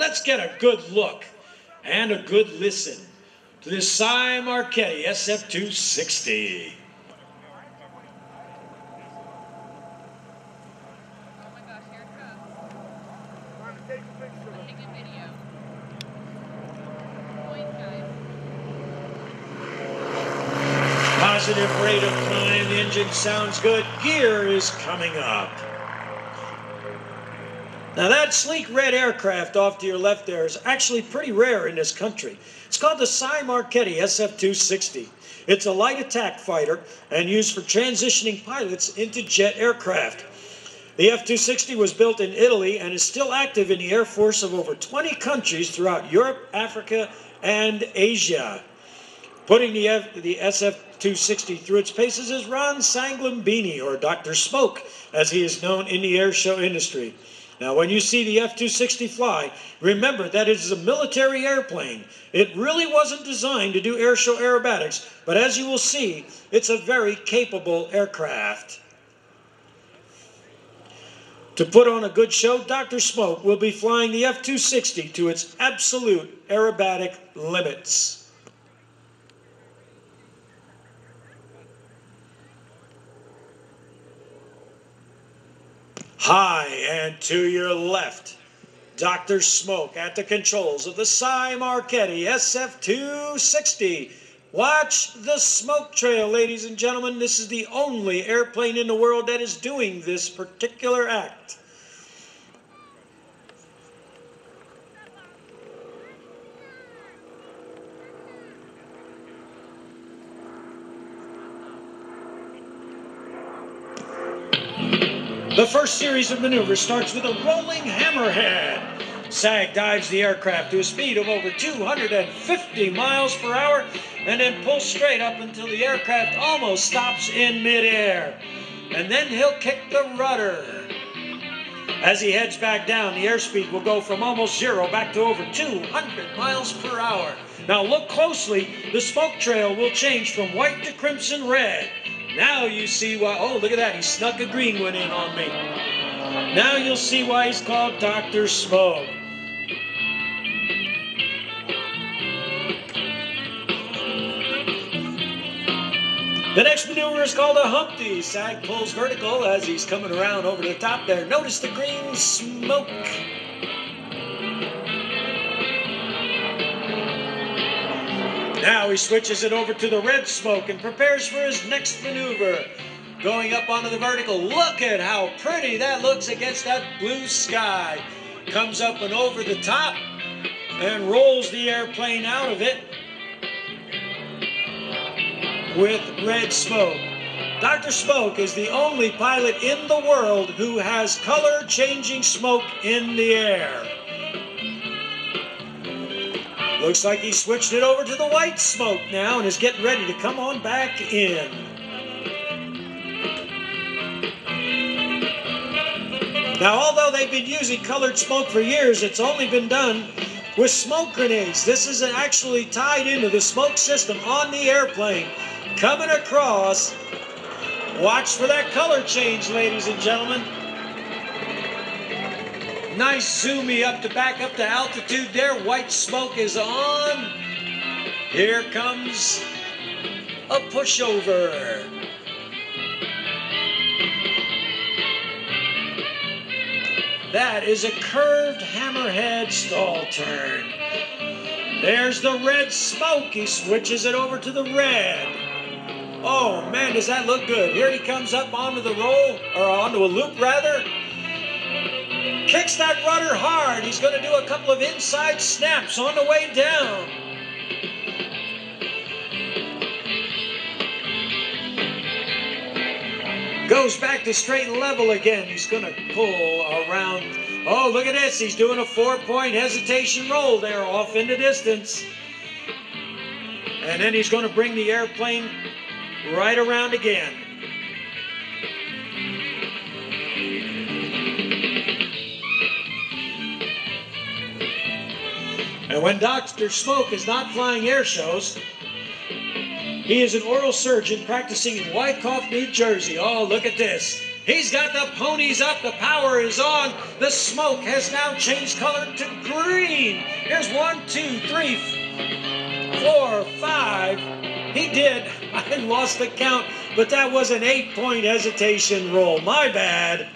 let's get a good look and a good listen to this Cy Marchetti SF260. Positive rate of climb, the engine sounds good, gear is coming up. Now that sleek red aircraft off to your left there is actually pretty rare in this country. It's called the Cy Marchetti SF260. It's a light attack fighter and used for transitioning pilots into jet aircraft. The F-260 was built in Italy and is still active in the Air Force of over 20 countries throughout Europe, Africa, and Asia. Putting the SF-260 through its paces is Ron Saglimbene, or Dr. Smoke, as he is known in the airshow industry. Now, when you see the F-260 fly, remember that it is a military airplane. It really wasn't designed to do airshow aerobatics, but as you will see, it's a very capable aircraft. To put on a good show, Dr. Smoke will be flying the F-260 to its absolute aerobatic limits. Hi, and to your left, Dr. Smoke at the controls of the Cy Marchetti SF260. Watch the smoke trail, ladies and gentlemen. This is the only airplane in the world that is doing this particular act. The first series of maneuvers starts with a rolling hammerhead. Sag dives the aircraft to a speed of over 250 miles per hour and then pulls straight up until the aircraft almost stops in midair. And then he'll kick the rudder. As he heads back down, the airspeed will go from almost zero back to over 200 miles per hour. Now look closely, the smoke trail will change from white to crimson red. Now you see why, oh look at that, he snuck a Greenwood in on me. Now you'll see why he's called Dr. Smoke. The next maneuver is called a Humpty. Sag pulls vertical as he's coming around over the top there. Notice the green smoke. Now he switches it over to the red smoke and prepares for his next maneuver. Going up onto the vertical. Look at how pretty that looks against that blue sky. Comes up and over the top and rolls the airplane out of it with red smoke. Dr. Smoke is the only pilot in the world who has color-changing smoke in the air. Looks like he switched it over to the white smoke now and is getting ready to come on back in. Now, although they've been using colored smoke for years, it's only been done with smoke grenades. This is actually tied into the smoke system on the airplane. Coming across. Watch for that color change, ladies and gentlemen. Nice zoomy up to back up to altitude there. White smoke is on. Here comes a pushover. That is a curved hammerhead stall turn. There's the red smoke. He switches it over to the red. Oh man, does that look good. Here he comes up onto the roll, or onto a loop rather. Kicks that rudder hard. He's going to do a couple of inside snaps on the way down. Goes back to straight and level again. He's going to pull around. Oh, look at this. He's doing a 4-point hesitation roll there off in the distance. And then he's going to bring the airplane right around again. And when Dr. Smoke is not flying air shows, he is an oral surgeon practicing in Wyckoff, New Jersey. Oh, look at this. He's got the ponies up. The power is on. The smoke has now changed color to green. Here's 1, 2, 3, 4, 5. He did. I lost the count, but that was an 8-point hesitation roll. My bad.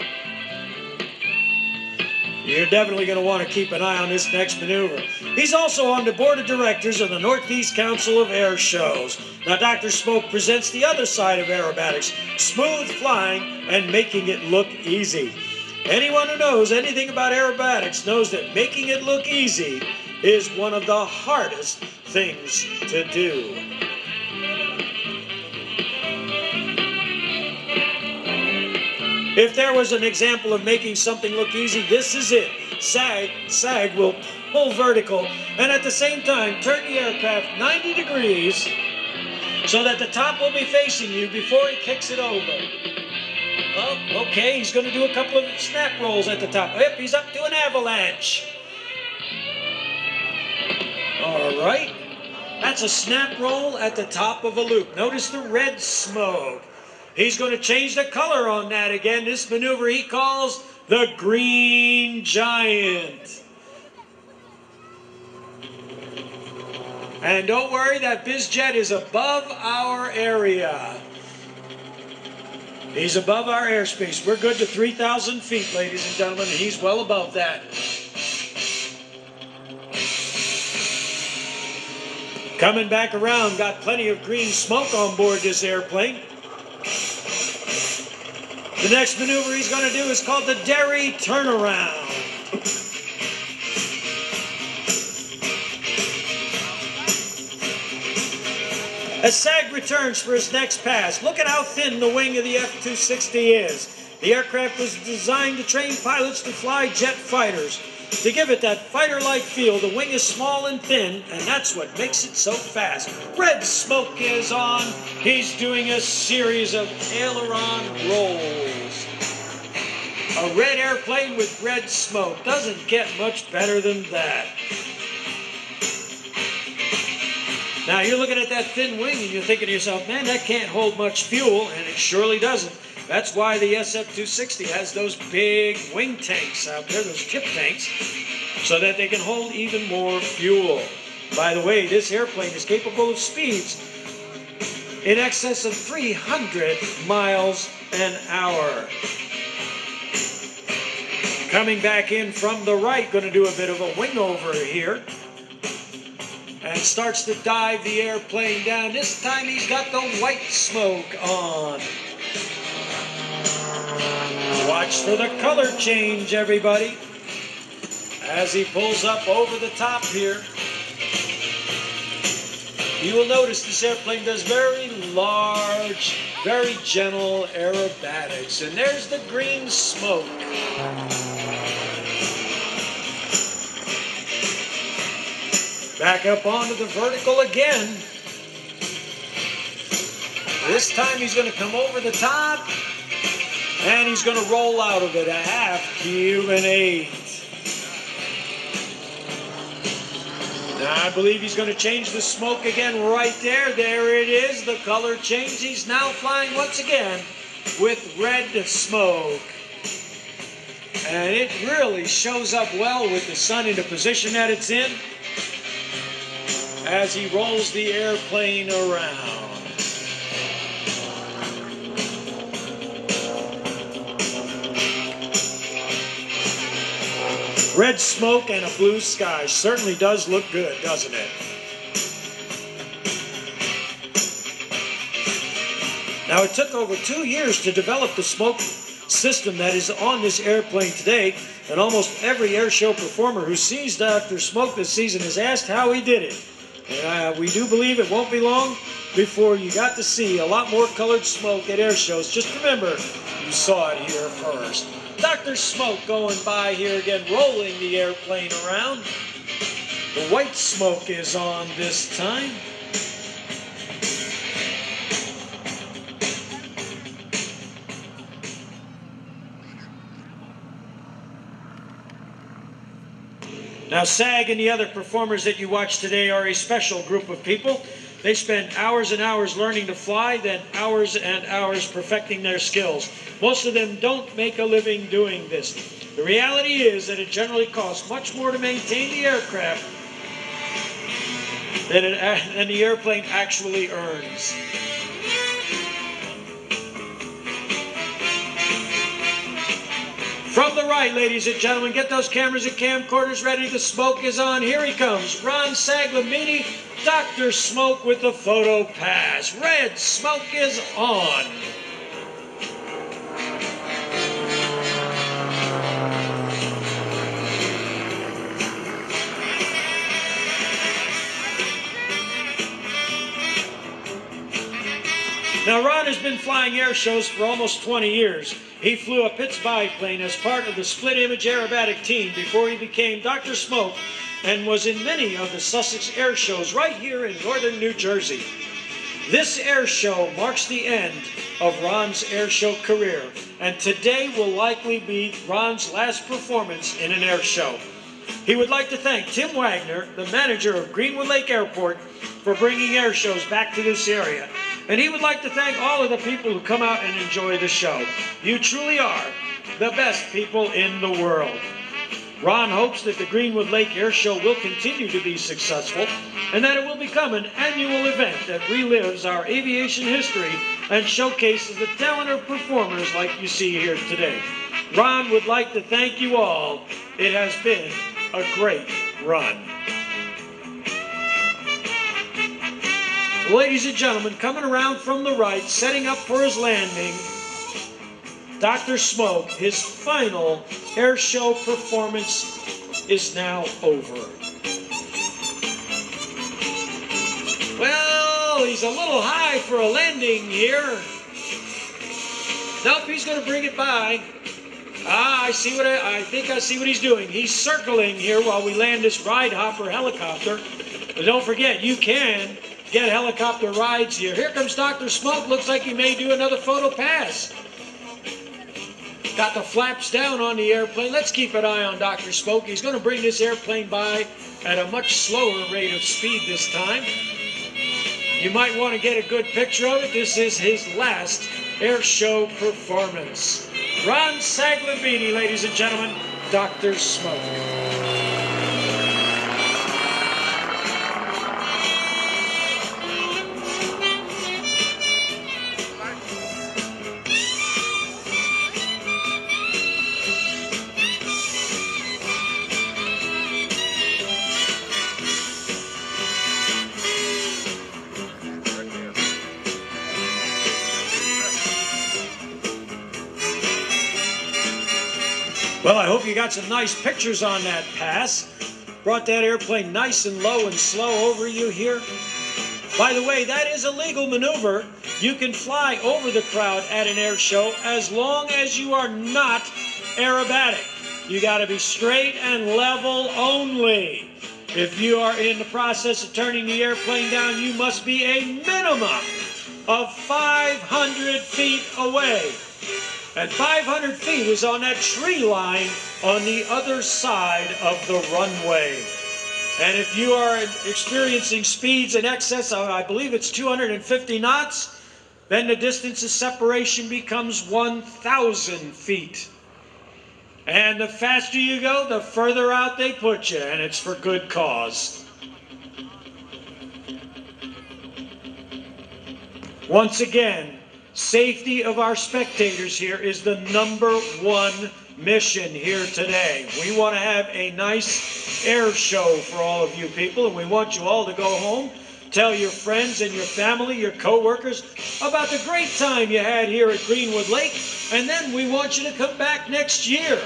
You're definitely going to want to keep an eye on this next maneuver. He's also on the board of directors of the Northeast Council of Airshows. Now, Dr. Smoke presents the other side of aerobatics, smooth flying and making it look easy. Anyone who knows anything about aerobatics knows that making it look easy is one of the hardest things to do. If there was an example of making something look easy, this is it. Sag will pull vertical and at the same time turn the aircraft 90 degrees so that the top will be facing you before he kicks it over. Oh, okay, he's going to do a couple of snap rolls at the top. Yep, he's up to an avalanche. All right, that's a snap roll at the top of a loop. Notice the red smoke. He's going to change the color on that again. This maneuver he calls the Green Giant. And don't worry, that biz jet is above our area. He's above our airspace. We're good to 3,000 feet, ladies and gentlemen, and he's well above that. Coming back around, got plenty of green smoke on board this airplane. The next maneuver he's going to do is called the Derry Turnaround. As Sag returns for his next pass, look at how thin the wing of the F-260 is. The aircraft was designed to train pilots to fly jet fighters. To give it that fighter-like feel, the wing is small and thin, and that's what makes it so fast. Red smoke is on. He's doing a series of aileron rolls. A red airplane with red smoke. Doesn't get much better than that. Now, you're looking at that thin wing, and you're thinking to yourself, man, that can't hold much fuel, and it surely doesn't. That's why the SF-260 has those big wing tanks out there, those tip tanks, so that they can hold even more fuel. By the way, this airplane is capable of speeds in excess of 300 miles an hour. Coming back in from the right, going to do a bit of a wing over here. And starts to dive the airplane down. This time he's got the white smoke on. Watch for the color change, everybody, as he pulls up over the top here. You will notice this airplane does very large, very gentle aerobatics. And there's the green smoke. Back up onto the vertical again. This time he's going to come over the top. And he's going to roll out of it a half Cuban 8. Now I believe he's going to change the smoke again right there. There it is, the color change. He's now flying once again with red smoke. And it really shows up well with the sun in the position that it's in as he rolls the airplane around. Red smoke and a blue sky certainly does look good, doesn't it? Now, it took over 2 years to develop the smoke system that is on this airplane today, and almost every air show performer who sees Dr. Smoke this season is asked how he did it. And we do believe it won't be long before you got to see a lot more colored smoke at air shows. Just remember, you saw it here first. Dr. Smoke going by here again, rolling the airplane around. The white smoke is on this time. Now, SAG and the other performers that you watch today are a special group of people. They spend hours and hours learning to fly, then hours and hours perfecting their skills. Most of them don't make a living doing this. The reality is that it generally costs much more to maintain the aircraft than the airplane actually earns. From the right, ladies and gentlemen, get those cameras and camcorders ready. The smoke is on. Here he comes, Ron Saglimbene, Dr. Smoke with the photo pass. Red smoke is on. Now, Ron has been flying air shows for almost 20 years. He flew a Pitts biplane as part of the split-image aerobatic team before he became Dr. Smoke and was in many of the Sussex air shows right here in northern New Jersey. This air show marks the end of Ron's air show career, and today will likely be Ron's last performance in an air show. He would like to thank Tim Wagner, the manager of Greenwood Lake Airport, for bringing air shows back to this area. And he would like to thank all of the people who come out and enjoy the show. You truly are the best people in the world. Ron hopes that the Greenwood Lake Air Show will continue to be successful and that it will become an annual event that relives our aviation history and showcases the talent of performers like you see here today. Ron would like to thank you all. It has been a great run. Ladies and gentlemen, coming around from the right, setting up for his landing, Dr. Smoke. His final air show performance is now over. Well, he's a little high for a landing here. Nope, he's going to bring it by. I think I see what he's doing. He's circling here while we land this ride hopper helicopter. But don't forget, you can get helicopter rides here. Here comes Dr. Smoke. Looks like he may do another photo pass. Got the flaps down on the airplane. Let's keep an eye on Dr. Smoke. He's going to bring this airplane by at a much slower rate of speed this time. You might want to get a good picture of it. This is his last air show performance. Ron Saglimbene, ladies and gentlemen, Dr. Smoke. Well, I hope you got some nice pictures on that pass. Brought that airplane nice and low and slow over you here. By the way, that is a legal maneuver. You can fly over the crowd at an air show as long as you are not aerobatic. You got to be straight and level only. If you are in the process of turning the airplane down, you must be a minimum of 500 feet away. And 500 feet is on that tree line on the other side of the runway. And if you are experiencing speeds in excess of, I believe it's 250 knots, then the distance of separation becomes 1,000 feet. And the faster you go, the further out they put you, and it's for good cause. Once again, safety of our spectators here is the #1 mission here today. We want to have a nice air show for all of you people, and we want you all to go home, tell your friends and your family, your co-workers, about the great time you had here at Greenwood Lake, and then we want you to come back next year.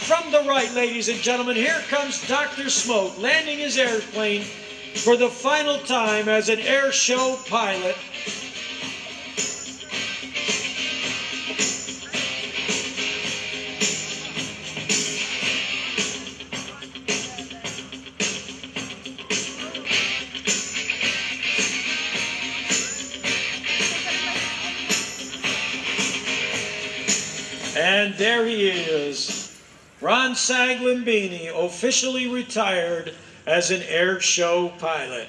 From the right, ladies and gentlemen, here comes Dr. Smoke, landing his airplane for the final time as an air show pilot. And there he is, Ron Saglimbene, officially retired as an air show pilot.